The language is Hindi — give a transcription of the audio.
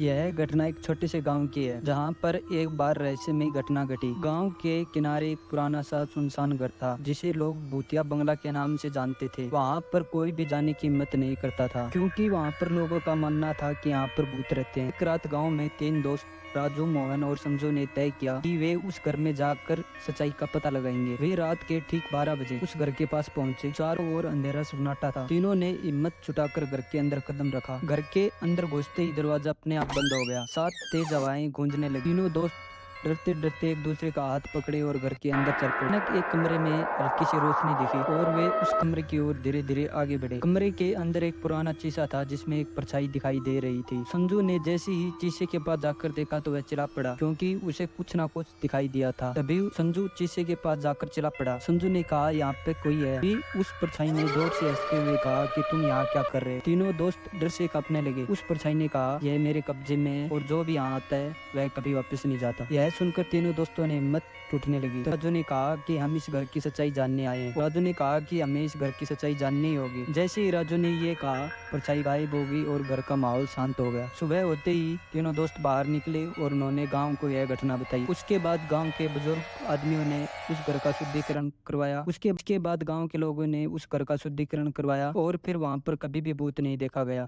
यह घटना एक छोटे से गांव की है, जहां पर एक बार रहस्यमय घटना घटी। गांव के किनारे एक पुराना सा सुनसान घर था, जिसे लोग भूतिया बंगला के नाम से जानते थे। वहां पर कोई भी जाने की हिम्मत नहीं करता था, क्योंकि वहां पर लोगों का मानना था कि यहाँ पर भूत रहते हैं। एक रात गाँव में 3 दोस्त राजू, मोहन और संजू ने तय किया कि वे उस घर में जाकर सच्चाई का पता लगाएंगे। वे रात के ठीक 12 बजे उस घर के पास पहुंचे। चारों ओर अंधेरा सन्नाटा था। तीनों ने हिम्मत जुटाकर घर के अंदर कदम रखा। घर के अंदर घुसते ही दरवाजा अपने आप बंद हो गया। साथ तेज हवाएं गूंजने लगी। तीनों दोस्त डरते डरते एक दूसरे का हाथ पकड़े और घर के अंदर चल पड़े। अचानक एक कमरे में हल्की सी रोशनी दिखी और वे उस कमरे की ओर धीरे धीरे आगे बढ़े। कमरे के अंदर एक पुराना शीशा था, जिसमें एक परछाई दिखाई दे रही थी। संजू ने जैसे ही शीशे के पास जाकर देखा तो वह चिल्ला पड़ा, क्योंकि उसे कुछ ना कुछ दिखाई दिया था। तभी संजू शीशे के पास जाकर चिल्ला पड़ा। संजू ने कहा, यहाँ पे कोई है। भी उस परछाई ने जोर से हंसते हुए कहा कि तुम यहाँ क्या कर रहे हो। तीनों दोस्त डर से कांपने लगे। उस परछाई ने कहा, यह मेरे कब्जे में है और जो भी यहाँ आता है वह कभी वापस नहीं जाता। यह सुनकर तीनों दोस्तों ने हिम्मत टूटने लगी। तो राजू ने कहा कि हम इस घर की सच्चाई जानने आए हैं। राजू ने कहा कि हमें इस घर की सच्चाई जाननी होगी। जैसे ही राजू ने ये कहा, परछाई गायब हो गई और घर का माहौल शांत हो गया। सुबह होते ही तीनों दोस्त बाहर निकले और उन्होंने गांव को यह घटना बताई। उसके बाद गांव के बुजुर्ग आदमियों ने उस घर का शुद्धिकरण करवाया। उसके बाद गांव के लोगों ने उस घर का शुद्धिकरण करवाया और फिर वहां पर कभी भी भूत नहीं देखा गया।